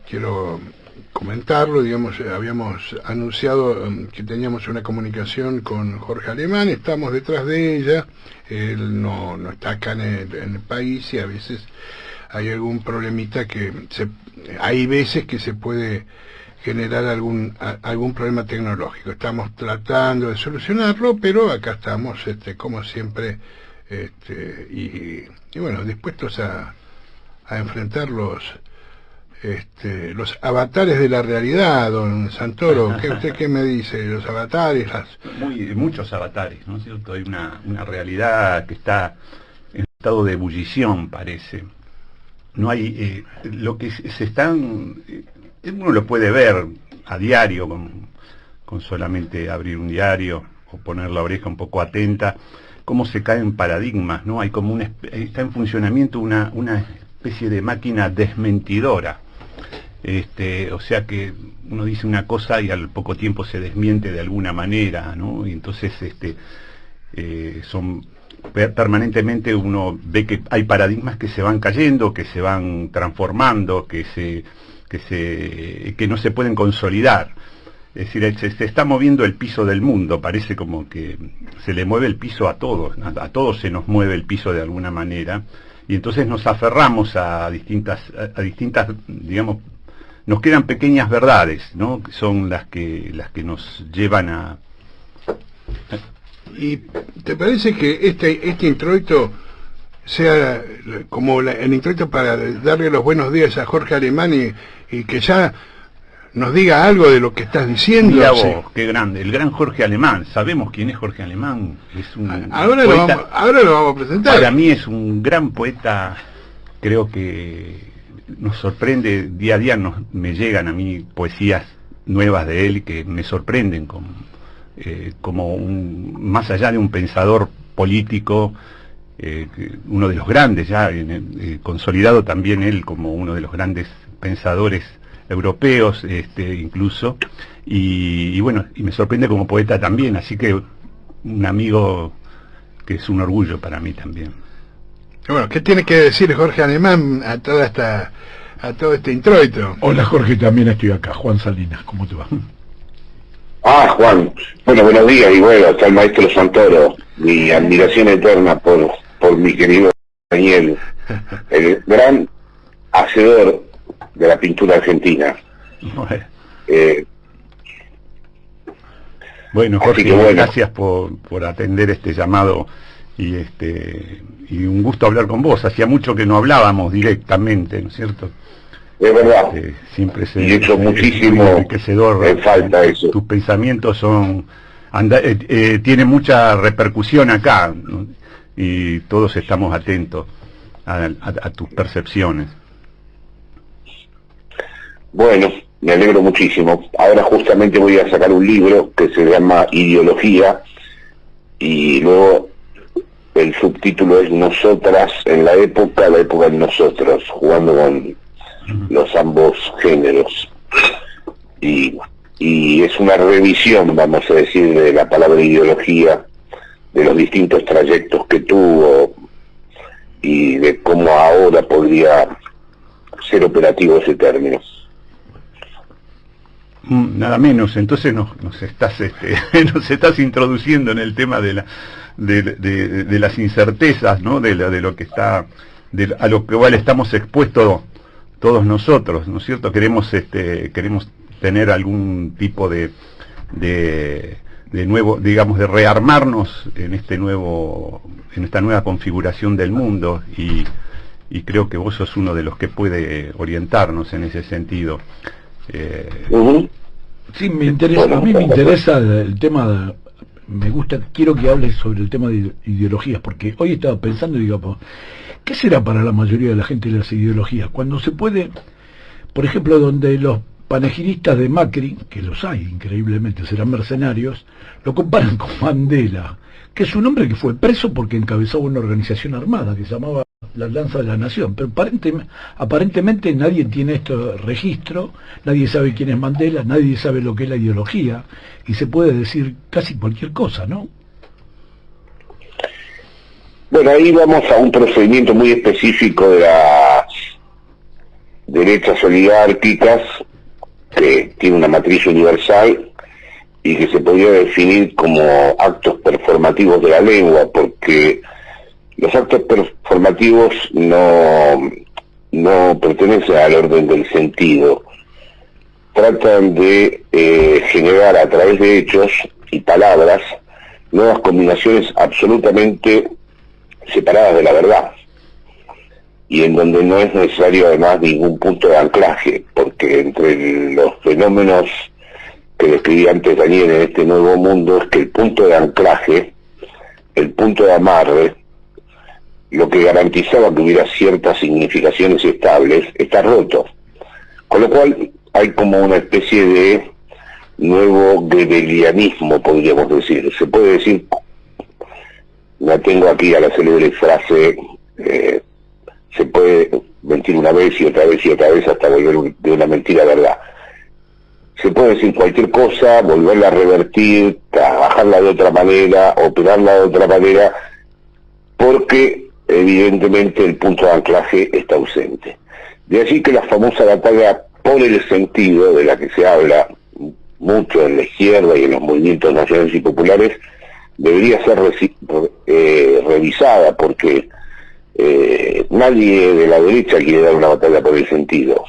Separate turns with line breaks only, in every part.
quiero comentarlo, digamos, habíamos anunciado que teníamos una comunicación con Jorge Alemán, estamos detrás de ella, él no está acá en el país y a veces hay algún problemita hay veces que se puede generar algún problema tecnológico. Estamos tratando de solucionarlo, pero acá estamos, como siempre, y bueno, dispuestos a enfrentar los avatares de la realidad, don Santoro. ¿Usted qué me dice? Los avatares,
muchos avatares, ¿no es cierto? Hay una realidad que está en estado de ebullición, parece. No hay lo que se están, uno lo puede ver a diario con solamente abrir un diario o poner la oreja un poco atenta, cómo se caen paradigmas, ¿no? Hay como está en funcionamiento una especie de máquina desmentidora. O sea que uno dice una cosa y al poco tiempo se desmiente de alguna manera, ¿no? Y entonces permanentemente uno ve que hay paradigmas que se van cayendo, que se van transformando, que no se pueden consolidar. Es decir, se está moviendo el piso del mundo, parece como que se le mueve el piso a todos se nos mueve el piso de alguna manera, y entonces nos aferramos a distintas, digamos, nos quedan pequeñas verdades, ¿no? Que son las que nos llevan a...
¿Y te parece que este introito sea como el introito para darle los buenos días a Jorge Alemán y que ya nos diga algo de lo que estás diciendo?
Mira vos, sí. Qué grande, el gran Jorge Alemán. Sabemos quién es Jorge Alemán. Es un
ahora lo vamos a presentar.
Para mí es un gran poeta. Creo que nos sorprende día a día. Me llegan a mí poesías nuevas de él que me sorprenden como más allá de un pensador político, uno de los grandes ya consolidado también él como uno de los grandes pensadores europeos, incluso, y bueno, y me sorprende como poeta también, así que un amigo que es un orgullo para mí también.
Bueno, ¿qué tiene que decir Jorge Alemán a todo este introito?
Hola Jorge, también estoy acá. Juan Salinas, ¿cómo te va?
Juan, bueno, buenos días, y bueno, hasta el maestro Santoro, mi admiración eterna por mi querido Daniel, el gran hacedor de la pintura argentina.
Bueno, Jorge, gracias por atender este llamado y un gusto hablar con vos. Hacía mucho que no hablábamos directamente, ¿no es cierto?
Es verdad.
Siempre
y hecho muchísimo
enriquecedor.
Falta eso.
Tus pensamientos tienen mucha repercusión acá, ¿no? Y todos estamos atentos a tus percepciones.
Bueno, me alegro muchísimo. Ahora justamente voy a sacar un libro que se llama Ideología, y luego el subtítulo es Nosotras en la época en nosotros, jugando con los ambos géneros. Y es una revisión, vamos a decir, de la palabra ideología, de los distintos trayectos que tuvo y de cómo ahora podría ser operativo ese término.
Nada menos. Entonces nos estás introduciendo en el tema de las incertezas, ¿no? De lo que está, a lo cual estamos expuestos todos nosotros, ¿no es cierto? Queremos tener algún tipo de nuevo, digamos, de rearmarnos en esta nueva configuración del mundo, y creo que vos sos uno de los que puede orientarnos en ese sentido.
Sí, me interesa, a mí me interesa el tema quiero que hables sobre el tema de ideologías, porque hoy estaba pensando y digo, ¿qué será para la mayoría de la gente las ideologías? Cuando se puede, por ejemplo, donde los panegiristas de Macri, que los hay increíblemente, serán mercenarios, lo comparan con Mandela, que es un hombre que fue preso porque encabezaba una organización armada que se llamaba la Lanza de la Nación, pero aparentemente nadie tiene este registro, nadie sabe quién es Mandela, nadie sabe lo que es la ideología, y se puede decir casi cualquier cosa, ¿no?
Bueno, ahí vamos a un procedimiento muy específico derechas oligárquicas que tiene una matriz universal y que se podría definir como actos performativos de la lengua, porque los actos performativos no pertenecen al orden del sentido. Tratan de generar a través de hechos y palabras nuevas combinaciones absolutamente separadas de la verdad, y en donde no es necesario además ningún punto de anclaje, porque entre los fenómenos que describí antes Daniel en este nuevo mundo es que el punto de anclaje, el punto de amarre, lo que garantizaba que hubiera ciertas significaciones estables, está roto. Con lo cual hay como una especie de nuevo gebelianismo, podríamos decir. Se puede decir, la tengo aquí a la célebre frase, se puede mentir una vez y otra vez y otra vez hasta volver de una mentira a verdad. Se puede decir cualquier cosa, volverla a revertir, trabajarla de otra manera, operarla de otra manera, porque evidentemente el punto de anclaje está ausente. De allí que la famosa batalla por el sentido, de la que se habla mucho en la izquierda y en los movimientos nacionales y populares, debería ser revisada, porque nadie de la derecha quiere dar una batalla por el sentido.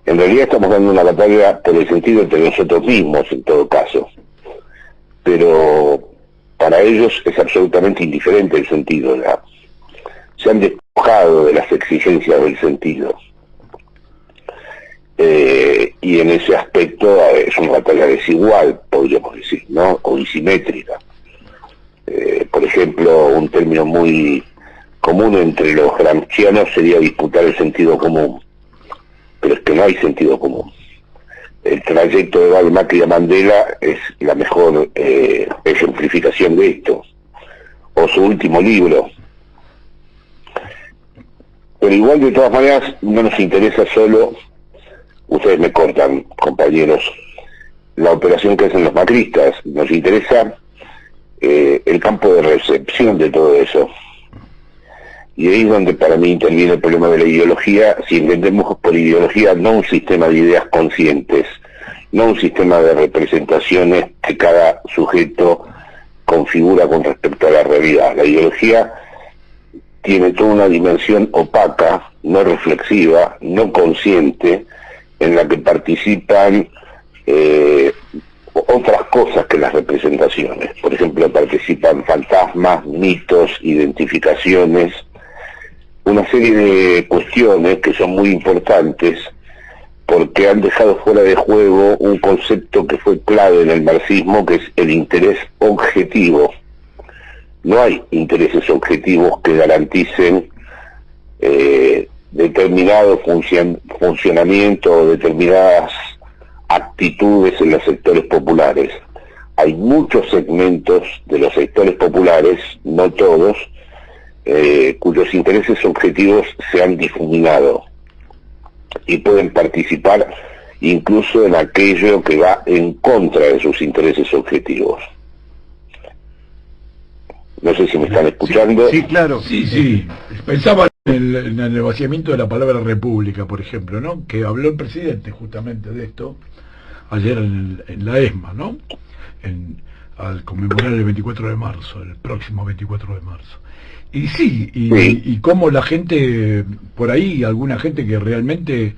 En realidad estamos dando una batalla por el sentido entre nosotros mismos, en todo caso. Pero para ellos es absolutamente indiferente el sentido. Se han despojado de las exigencias del sentido. Y en ese aspecto es una batalla desigual, podríamos decir, ¿no? O disimétrica. Por ejemplo, un término muy común entre los gramscianos sería disputar el sentido común. Pero es que no hay sentido común. El trayecto de Macri a Mandela es la mejor ejemplificación de esto. O su último libro. Pero igual, de todas maneras, no nos interesa solo, ustedes me cortan, compañeros, la operación que hacen los macristas. Nos interesa el campo de recepción de todo eso. Y ahí es donde para mí interviene el problema de la ideología, si entendemos por ideología no un sistema de ideas conscientes, no un sistema de representaciones que cada sujeto configura con respecto a la realidad. La ideología tiene toda una dimensión opaca, no reflexiva, no consciente, en la que participan otras cosas que las representaciones. Por ejemplo, participan fantasmas, mitos, identificaciones, una serie de cuestiones que son muy importantes porque han dejado fuera de juego un concepto que fue clave en el marxismo, que es el interés objetivo. No hay intereses objetivos que garanticen determinado funcionamiento o determinadas actitudes en los sectores populares. Hay muchos segmentos de los sectores populares, no todos, cuyos intereses objetivos se han difuminado y pueden participar incluso en aquello que va en contra de sus intereses objetivos. No sé si me están escuchando.
Sí, claro.
Sí. Pensaba en el vaciamiento de la palabra república, por ejemplo, ¿no? Que habló el presidente justamente de esto ayer en la ESMA, ¿no? Al conmemorar el 24 de marzo, el próximo 24 de marzo. Y sí, y cómo la gente, por ahí, alguna gente que realmente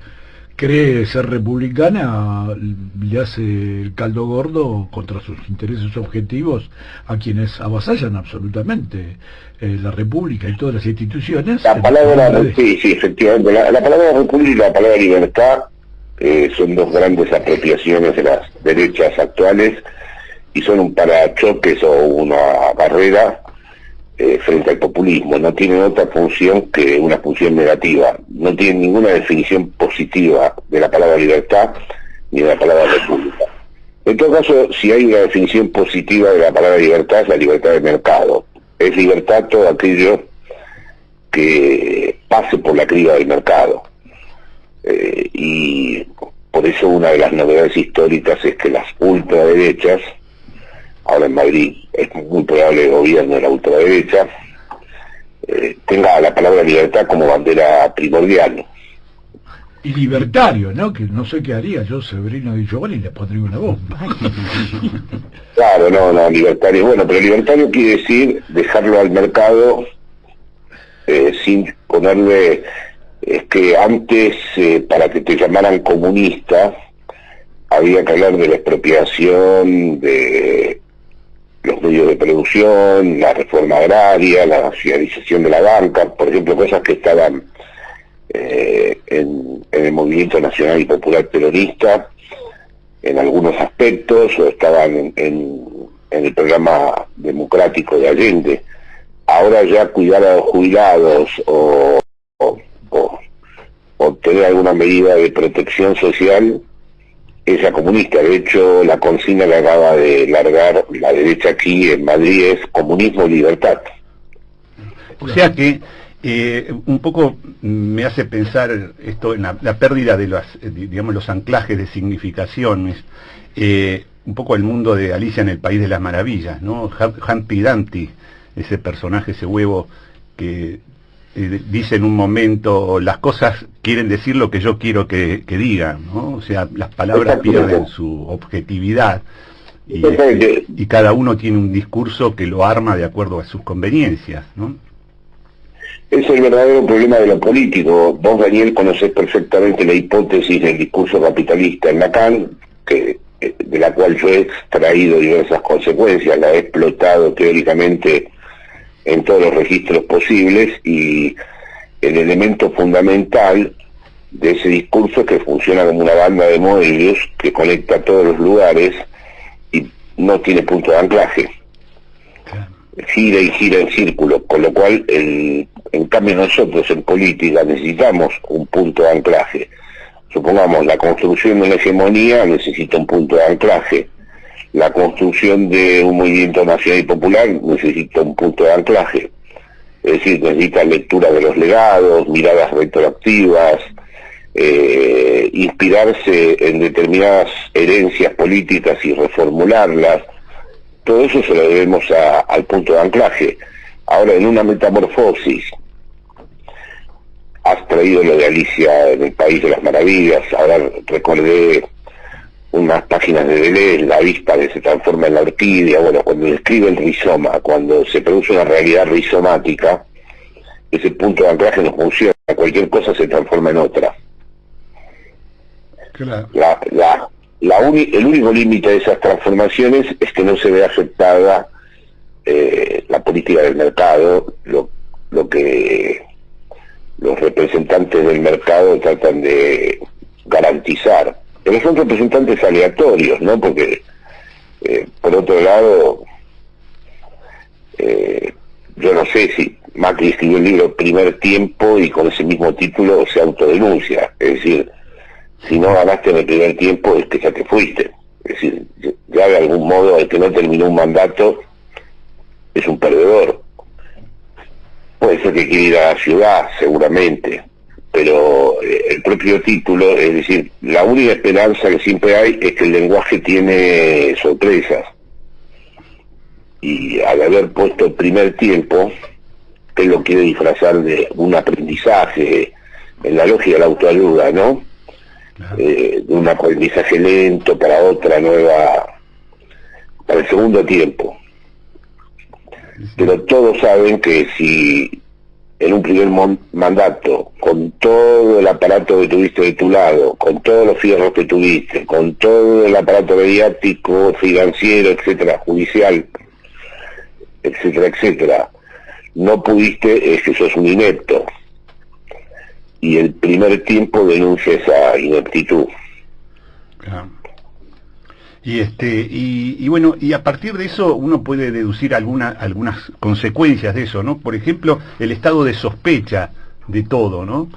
cree ser republicana, le hace el caldo gordo contra sus intereses objetivos a quienes avasallan absolutamente la república y todas las instituciones.
La palabra, sí, efectivamente, la palabra república y la palabra libertad son dos grandes apropiaciones de las derechas actuales y son un parachoques o una barrera frente al populismo. No tienen otra función que una función negativa. No tienen ninguna definición positiva de la palabra libertad ni de la palabra república. En todo caso, si hay una definición positiva de la palabra libertad, es la libertad de mercado. Es libertad todo aquello que pase por la criba del mercado. Y por eso una de las novedades históricas es que las ultraderechas, ahora en Madrid es muy probable el gobierno de la ultraderecha, tenga la palabra libertad como bandera primordial.
Y libertario, ¿no? Que no sé qué haría yo, Severino Di Giovanni, le pondría una bomba.
Claro, no, libertario. Bueno, pero libertario quiere decir dejarlo al mercado sin ponerle... Es que antes, para que te llamaran comunista, había que hablar de la expropiación de los medios de producción, la reforma agraria, la nacionalización de la banca, por ejemplo, cosas que estaban en el movimiento nacional y popular peronista, en algunos aspectos, o estaban en el programa democrático de Allende. Ahora ya cuidar a los jubilados o tener alguna medida de protección social es la comunista. De hecho, la consigna que acaba de largar la derecha aquí en Madrid es comunismo y libertad.
O sea que un poco me hace pensar esto en la pérdida de los anclajes de significaciones, un poco el mundo de Alicia en el País de las Maravillas, ¿no? Humpty Dumpty, ese personaje, ese huevo que dice en un momento, las cosas quieren decir lo que yo quiero que digan, ¿no? O sea, las palabras pierden su objetividad y cada uno tiene un discurso que lo arma de acuerdo a sus conveniencias, ¿no?
Es el verdadero problema de lo político. Vos, Daniel, conocés perfectamente la hipótesis del discurso capitalista en Lacan, de la cual yo he extraído diversas consecuencias, la he explotado teóricamente en todos los registros posibles, y el elemento fundamental de ese discurso es que funciona como una banda de Moebius que conecta a todos los lugares y no tiene punto de anclaje. Gira y gira en círculo, con lo cual en cambio nosotros en política necesitamos un punto de anclaje. Supongamos, la construcción de una hegemonía necesita un punto de anclaje, la construcción de un movimiento nacional y popular necesita un punto de anclaje, es decir, necesita lectura de los legados, miradas retroactivas, inspirarse en determinadas herencias políticas y reformularlas. Todo eso se lo debemos al punto de anclaje. Ahora, en una metamorfosis, has traído lo de Alicia en el País de las Maravillas, ahora recordé unas páginas de Deleuze, la avispa que se transforma en la orquídea. Bueno, cuando describe el rizoma, cuando se produce una realidad rizomática, ese punto de anclaje no funciona, cualquier cosa se transforma en otra.
Claro.
El único límite de esas transformaciones es que no se ve afectada la política del mercado, lo que los representantes del mercado tratan de garantizar. Pero son representantes aleatorios, ¿no? Porque, por otro lado, yo no sé si Macri escribió el libro Primer Tiempo y con ese mismo título se autodenuncia. Es decir, si no ganaste en el primer tiempo es que ya te fuiste. Es decir, ya de algún modo el que no terminó un mandato es un perdedor. Puede ser que quiera ir a la ciudad, seguramente, pero el propio título, es decir, la única esperanza que siempre hay es que el lenguaje tiene sorpresas. Y al haber puesto el primer tiempo, él lo quiere disfrazar de un aprendizaje, en la lógica de la autoayuda, ¿no? De un aprendizaje lento para otra nueva, para el segundo tiempo. Pero todos saben que si en un primer mandato, con todo el aparato que tuviste de tu lado, con todos los fierros que tuviste, con todo el aparato mediático, financiero, etcétera, judicial, etcétera, etcétera, no pudiste, es que sos un inepto. Y el primer tiempo denuncia esa ineptitud.
Claro. Y bueno, y a partir de eso uno puede deducir algunas consecuencias de eso, ¿no? Por ejemplo, el estado de sospecha de todo, ¿no?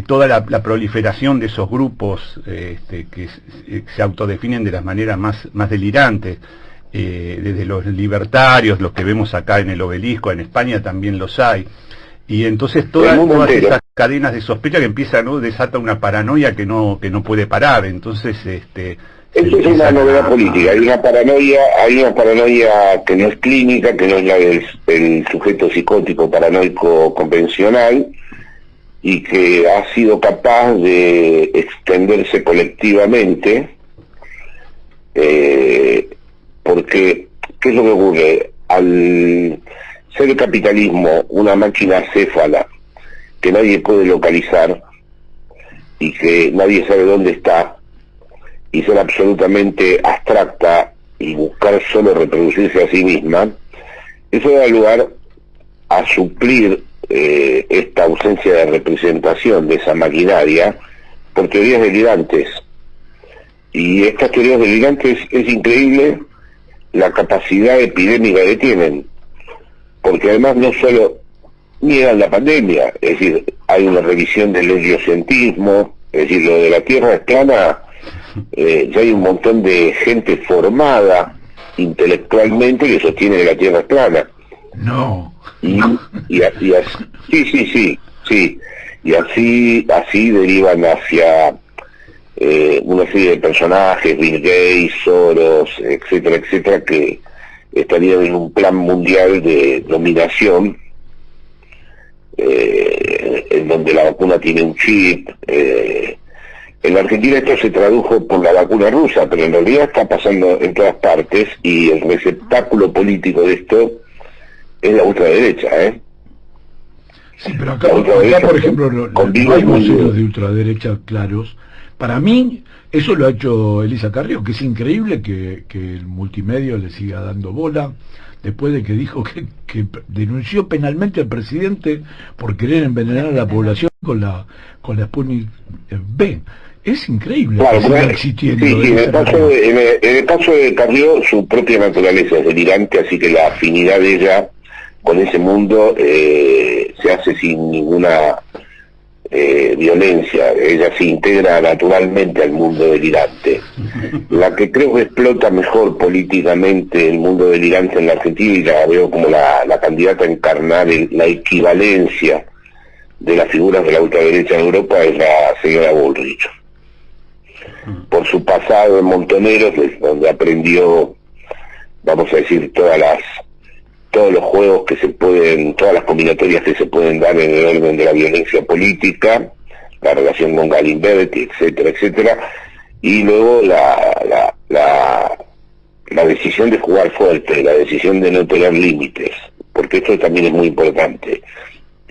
Toda la proliferación de esos grupos que se autodefinen de las maneras más delirantes, desde los libertarios, los que vemos acá en el Obelisco, en España también los hay. Y entonces todas esas cadenas de sospecha que empiezan, ¿no? Desata una paranoia que no puede parar. Entonces,
eso es una novedad política. Hay una paranoia que no es clínica, que no es la del sujeto psicótico paranoico convencional, y que ha sido capaz de extenderse colectivamente, porque, ¿qué es lo que ocurre? Al ser el capitalismo una máquina acéfala que nadie puede localizar y que nadie sabe dónde está, y ser absolutamente abstracta y buscar solo reproducirse a sí misma, eso da lugar a suplir esta ausencia de representación de esa maquinaria por teorías delirantes. Y estas teorías delirantes, es increíble la capacidad epidémica que tienen, porque además no solo niegan la pandemia, es decir, hay una revisión del heliocentrismo, es decir, lo de la Tierra es plana, ya hay un montón de gente formada intelectualmente que sostiene que la Tierra es plana.
No.
Y así, sí, y así derivan hacia una serie de personajes, Bill Gates, Soros, etcétera, etcétera, que estarían en un plan mundial de dominación, en donde la vacuna tiene un chip. En la Argentina esto se tradujo por la vacuna rusa, pero en realidad está pasando en todas partes, y el receptáculo político de esto es la ultraderecha,
Sí, pero acá por ejemplo, no hay voceros de ultraderecha claros. Para mí, eso lo ha hecho Elisa Carrió, que es increíble que el multimedio le siga dando bola, después de que dijo que denunció penalmente al presidente por querer envenenar a la población con la Sputnik B. Es increíble,
claro,
que siga existiendo.
Sí, en el caso de Carrió, su propia naturaleza es delirante, así que la afinidad de ella con ese mundo se hace sin ninguna violencia. Ella se integra naturalmente al mundo delirante. La que creo que explota mejor políticamente el mundo delirante en la Argentina, y la veo como la candidata a encarnar la equivalencia de las figuras de la ultraderecha en Europa, es la señora Bullrich. Por su pasado en Montoneros, donde aprendió, vamos a decir, todos los juegos que se pueden, todas las combinatorias que se pueden dar en el orden de la violencia política, la relación con Galimberti, etcétera, etcétera, y luego la decisión de jugar fuerte, la decisión de no tener límites, porque esto también es muy importante.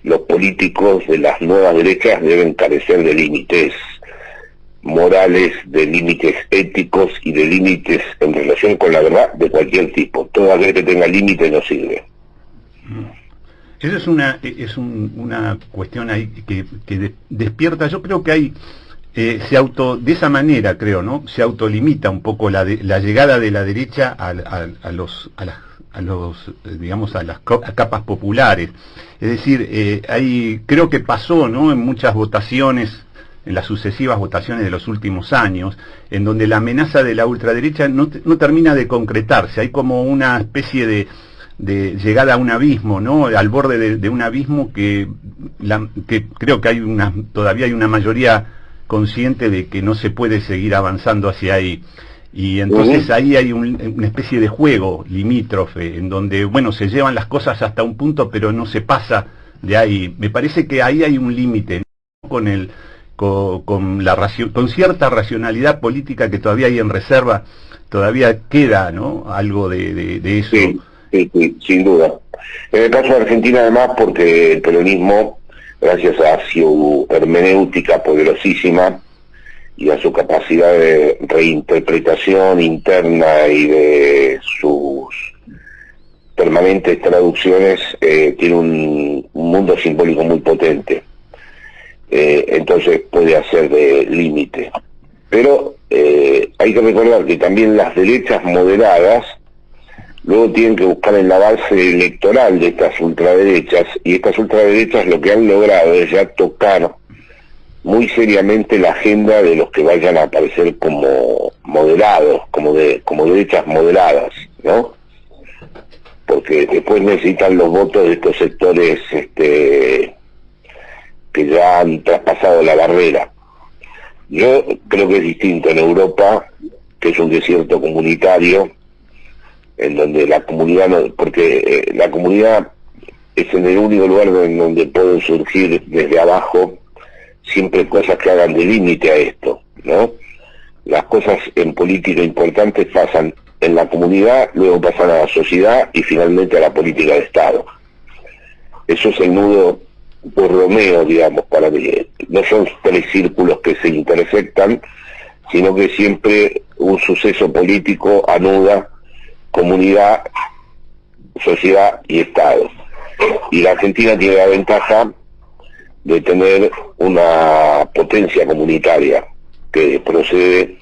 Los políticos de las nuevas derechas deben carecer de límites morales, de límites éticos y de límites en relación con la verdad de cualquier tipo. Todo aquel que tenga límites no sirve.
Eso es una cuestión ahí que despierta. Yo creo que hay de esa manera, creo, ¿no? Se autolimita un poco la llegada de la derecha a las capas populares. Es decir, creo que pasó, ¿no?, en muchas votaciones, en las sucesivas votaciones de los últimos años, en donde la amenaza de la ultraderecha no termina de concretarse. Hay como una especie de llegada a un abismo, ¿no?, al borde de un abismo que creo que todavía hay una mayoría consciente de que no se puede seguir avanzando hacia ahí. Y entonces ahí hay una especie de juego limítrofe, en donde, bueno, se llevan las cosas hasta un punto, pero no se pasa de ahí. Me parece que ahí hay un límite, ¿no?, con cierta racionalidad política que todavía hay en reserva, todavía queda, ¿no?, algo de eso.
Sí, sin duda. En el caso de Argentina, además, porque el peronismo, gracias a su hermenéutica poderosísima y a su capacidad de reinterpretación interna y de sus permanentes traducciones, tiene un mundo simbólico muy potente. Entonces puede hacer de límite. Pero hay que recordar que también las derechas moderadas luego tienen que buscar en la base electoral de estas ultraderechas, y estas ultraderechas lo que han logrado es ya tocar muy seriamente la agenda de los que vayan a aparecer como moderados, como derechas moderadas, ¿no? Porque después necesitan los votos de estos sectores que ya han traspasado la barrera. Yo creo que es distinto en Europa, que es un desierto comunitario, en donde la comunidad porque la comunidad es en el único lugar en donde pueden surgir desde abajo siempre cosas que hagan de límite a esto, ¿no? Las cosas en política importantes pasan en la comunidad, luego pasan a la sociedad y finalmente a la política de Estado. Eso es el nudo Borromeo, digamos, para mí. No son tres círculos que se intersectan, sino que siempre un suceso político anuda comunidad, sociedad y Estado. Y la Argentina tiene la ventaja de tener una potencia comunitaria que procede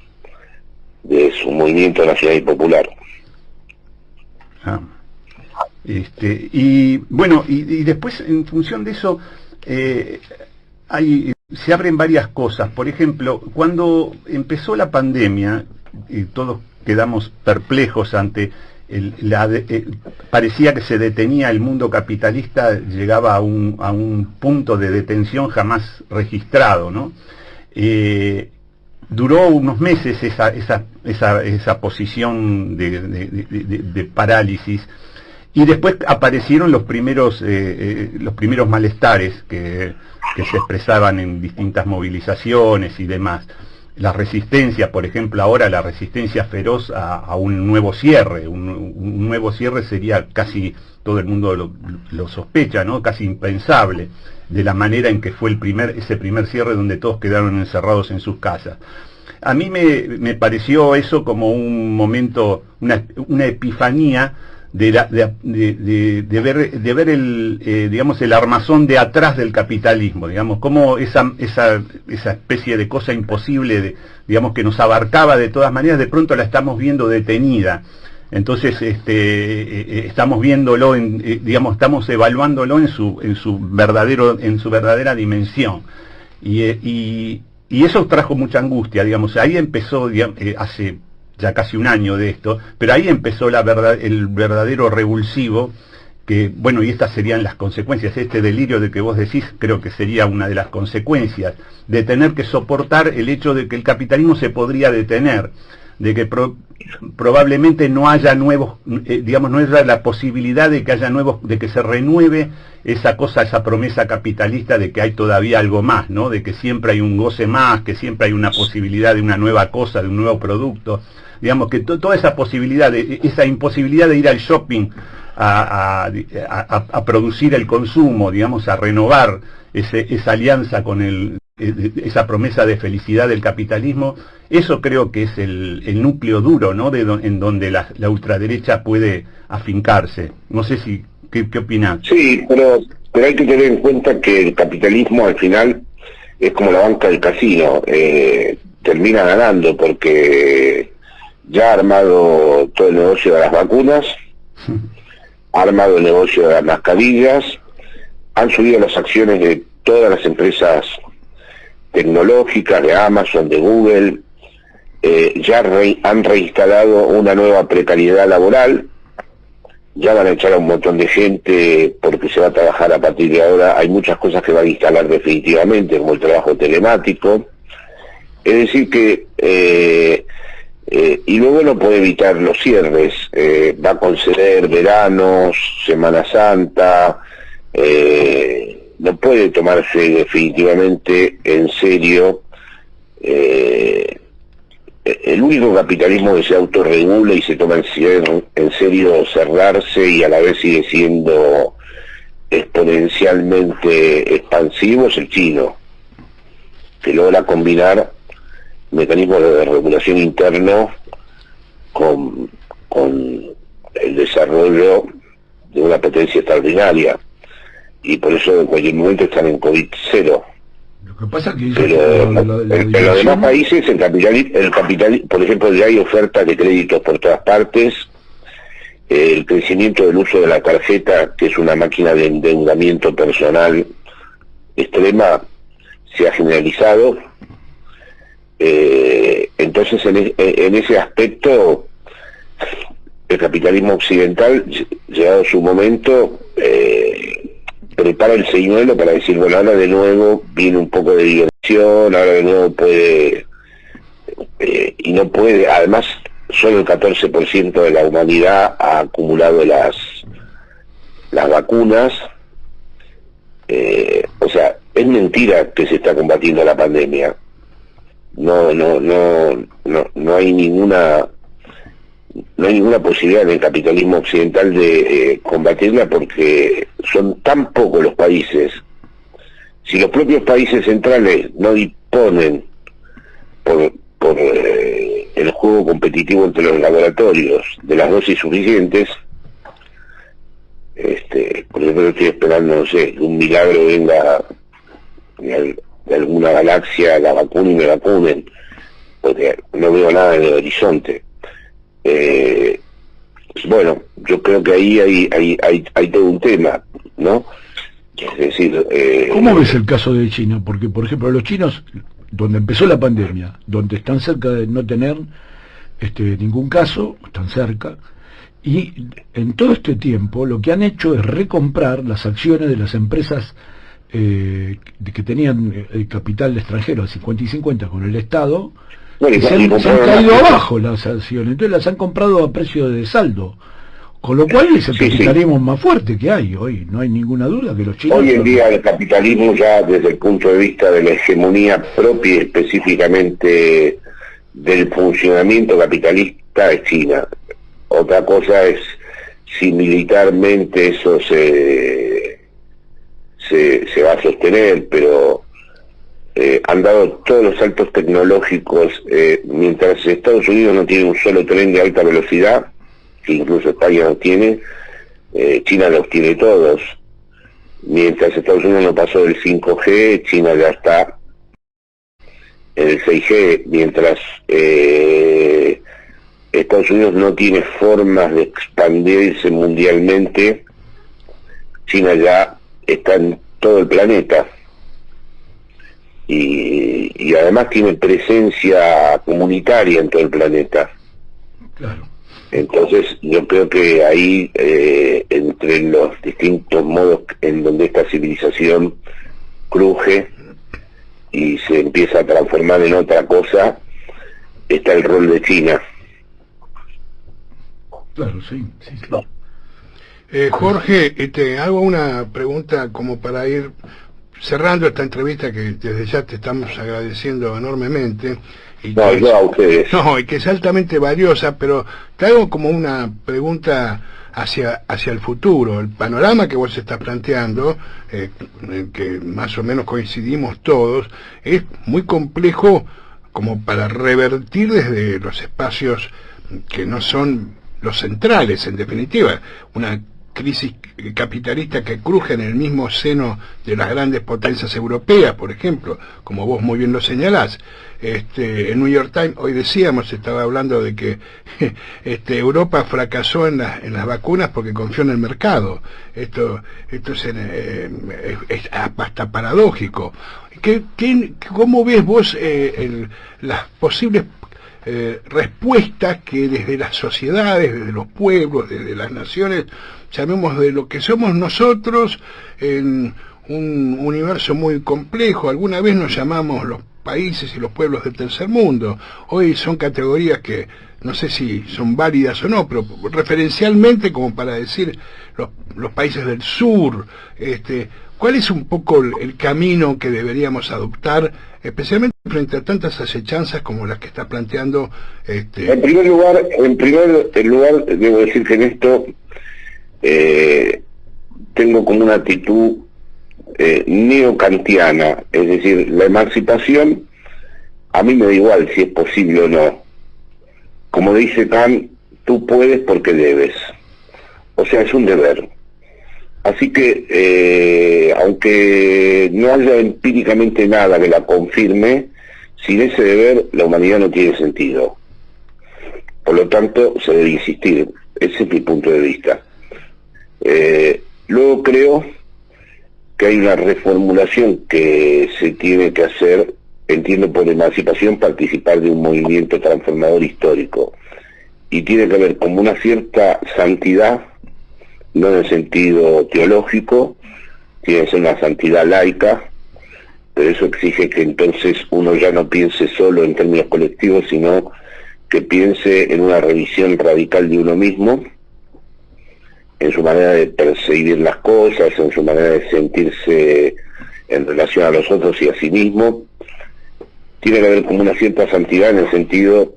de su movimiento nacional y popular.
Y bueno, y después en función de eso se abren varias cosas. Por ejemplo, cuando empezó la pandemia y todos quedamos perplejos ante parecía que se detenía el mundo capitalista, llegaba a un punto de detención jamás registrado, ¿no? Duró unos meses esa posición de parálisis, y después aparecieron los primeros malestares que se expresaban en distintas movilizaciones y demás. La resistencia, por ejemplo, ahora la resistencia feroz a un nuevo cierre. Un nuevo cierre sería casi, todo el mundo lo sospecha, ¿no? Casi impensable, de la manera en que fue ese primer cierre donde todos quedaron encerrados en sus casas. A mí me pareció eso como un momento, una epifanía de ver digamos, el armazón de atrás del capitalismo, digamos, como esa especie de cosa imposible, digamos, que nos abarcaba de todas maneras, de pronto la estamos viendo detenida. Entonces estamos viéndolo, digamos, estamos evaluándolo en su verdadera dimensión, y eso trajo mucha angustia, digamos. Ahí empezó, digamos, hace ya casi un año de esto, pero ahí empezó el verdadero revulsivo, que, bueno, y estas serían las consecuencias. Este delirio de que vos decís, creo que sería una de las consecuencias, de tener que soportar el hecho de que el capitalismo se podría detener, de que probablemente no haya nuevos, digamos, no haya la posibilidad de que haya nuevos, de que se renueve esa promesa capitalista de que hay todavía algo más, ¿no? De que siempre hay un goce más, que siempre hay una posibilidad de una nueva cosa, de un nuevo producto. Digamos que toda esa posibilidad, esa imposibilidad de ir al shopping a producir el consumo, digamos, a renovar esa alianza con esa promesa de felicidad del capitalismo, eso creo que es el núcleo duro, ¿no? En donde la ultraderecha puede afincarse. No sé si, ¿qué opinás?
Sí, pero hay que tener en cuenta que el capitalismo al final es como la banca del casino, termina ganando porque ya ha armado todo el negocio de las vacunas, ha armado el negocio de las mascarillas, han subido las acciones de todas las empresas tecnológicas, de Amazon, de Google, ya han reinstalado una nueva precariedad laboral, ya van a echar a un montón de gente porque se va a trabajar a partir de ahora. Hay muchas cosas que van a instalar definitivamente, como el trabajo telemático. Es decir que y luego no puede evitar los cierres, va a conceder veranos, Semana Santa, no puede tomarse definitivamente en serio. El único capitalismo que se autorregula y se toma en serio cerrarse y a la vez sigue siendo exponencialmente expansivo es el chino, que logra combinar mecanismos de regulación interno con el desarrollo de una potencia extraordinaria, y por eso en cualquier momento están en COVID-0.
Lo que pasa que
pero en los demás países el capital, por ejemplo, ya hay ofertas de créditos por todas partes. El crecimiento del uso de la tarjeta, que es una máquina de endeudamiento personal extrema, se ha generalizado. Entonces en ese aspecto el capitalismo occidental, llegado su momento, prepara el señuelo para decir, bueno, ahora de nuevo viene un poco de diversión, ahora de nuevo puede, y no puede. Además, solo el 14% de la humanidad ha acumulado las vacunas. O sea, es mentira que se está combatiendo la pandemia. No hay ninguna posibilidad en el capitalismo occidental de combatirla, porque son tan pocos los países. Si los propios países centrales no disponen por el juego competitivo entre los laboratorios de las dosis suficientes, por ejemplo, estoy esperando, no sé, que un milagro venga de alguna galaxia, la vacuna y me vacunen, porque no veo nada en el horizonte. Bueno, yo creo que ahí hay todo un tema, ¿no? Es decir,
¿cómo ves el caso de China? Porque, por ejemplo, los chinos, donde empezó la pandemia, donde están cerca de no tener ningún caso, están cerca, y en todo este tiempo lo que han hecho es recomprar las acciones de las empresas que tenían capital extranjero de 50 y 50 con el Estado.
bueno,
Y se han caído abajo las acciones, entonces las han comprado a precio de saldo, con lo cual es el capitalismo más fuerte que hay hoy. No hay ninguna duda que los chinos...
Hoy en día el capitalismo, ya desde el punto de vista de la hegemonía propia y específicamente del funcionamiento capitalista, es China. Otra cosa es si militarmente eso se va a sostener, pero han dado todos los saltos tecnológicos, mientras Estados Unidos no tiene un solo tren de alta velocidad, que incluso España no tiene, China los tiene todos. Mientras Estados Unidos no pasó del 5G, China ya está en el 6G, mientras Estados Unidos no tiene formas de expandirse mundialmente, China ya está en todo el planeta. Y además tiene presencia comunitaria en todo el planeta.
Claro.
Entonces yo creo que ahí, entre los distintos modos en donde esta civilización cruje y se empieza a transformar en otra cosa, está el rol de China.
Claro, sí.
Jorge, te hago una pregunta como para ir cerrando esta entrevista, que desde ya te estamos agradeciendo enormemente. Y
No, yo a ustedes.
y que es altamente valiosa, pero te hago como una pregunta hacia el futuro. El panorama que vos estás planteando, que más o menos coincidimos todos, es muy complejo como para revertir desde los espacios que no son los centrales, en definitiva. Una crisis capitalista que cruje en el mismo seno de las grandes potencias europeas, por ejemplo, como vos muy bien lo señalás. El New York Times hoy decíamos, estaba hablando de que Europa fracasó en las vacunas porque confió en el mercado. Esto es hasta paradójico. ¿Cómo ves vos las posibles respuestas que desde las sociedades, desde los pueblos, desde las naciones, llamemos de lo que somos nosotros, en un universo muy complejo? Alguna vez nos llamamos los países y los pueblos del tercer mundo. Hoy son categorías que no sé si son válidas o no, pero referencialmente, como para decir los países del sur. ¿Cuál es un poco el camino que deberíamos adoptar, especialmente frente a tantas acechanzas como las que está planteando?
En primer lugar, debo decir que en esto tengo como una actitud neokantiana, es decir, la emancipación a mí me da igual si es posible o no. Como dice Kant, tú puedes porque debes, o sea, es un deber. Así que, aunque no haya empíricamente nada que la confirme, sin ese deber la humanidad no tiene sentido. Por lo tanto, se debe insistir. Ese es mi punto de vista. Luego creo que hay una reformulación que se tiene que hacer. Entiendo por emancipación participar de un movimiento transformador histórico. Y tiene que ver con una cierta santidad, no en el sentido teológico, tiene que ser una santidad laica, pero eso exige que entonces uno ya no piense solo en términos colectivos, sino que piense en una revisión radical de uno mismo, en su manera de percibir las cosas, en su manera de sentirse en relación a los otros y a sí mismo. Tiene que haber como una cierta santidad en el sentido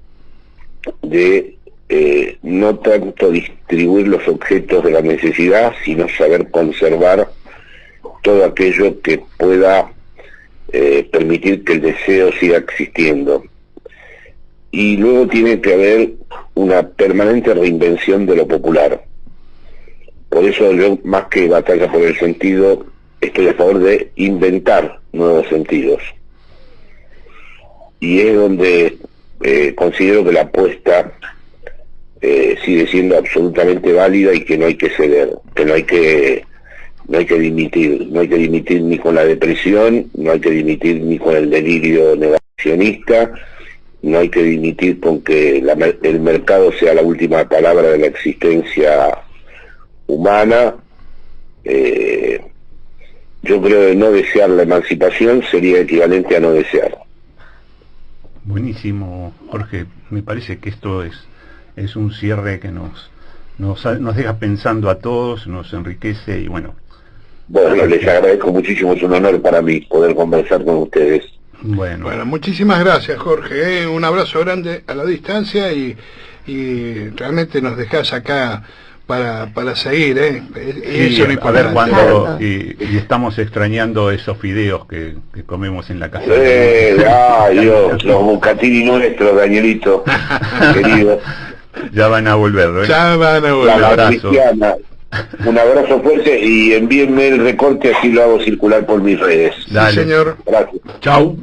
de no tanto distribuir los objetos de la necesidad, sino saber conservar todo aquello que pueda permitir que el deseo siga existiendo. Y luego tiene que haber una permanente reinvención de lo popular. Por eso yo, más que batalla por el sentido, estoy a favor de inventar nuevos sentidos. Y es donde considero que la apuesta sigue siendo absolutamente válida y que no hay que ceder, que no hay que dimitir, no hay que dimitir ni con la depresión, no hay que dimitir ni con el delirio negacionista, no hay que dimitir con que el mercado sea la última palabra de la existencia humana. Yo creo que no desear la emancipación sería equivalente a no desear.
Buenísimo, Jorge. Me parece que esto es un cierre que nos deja pensando a todos, nos enriquece y bueno.
Bueno, les agradezco muchísimo, es un honor para mí poder conversar con ustedes.
Bueno, muchísimas gracias, Jorge. Un abrazo grande a la distancia y realmente nos dejás acá para seguir,
Sí, eso a ver cuándo, y estamos extrañando esos fideos que comemos en la casa.
Ay Dios, los bucatini nuestros, Danielito, querido.
Ya van a volver, ¿eh?
Ya van a volver.
Un abrazo. Un abrazo fuerte y envíenme el recorte, así lo hago circular por mis redes.
Dale. Sí, señor.
Gracias.
Chau.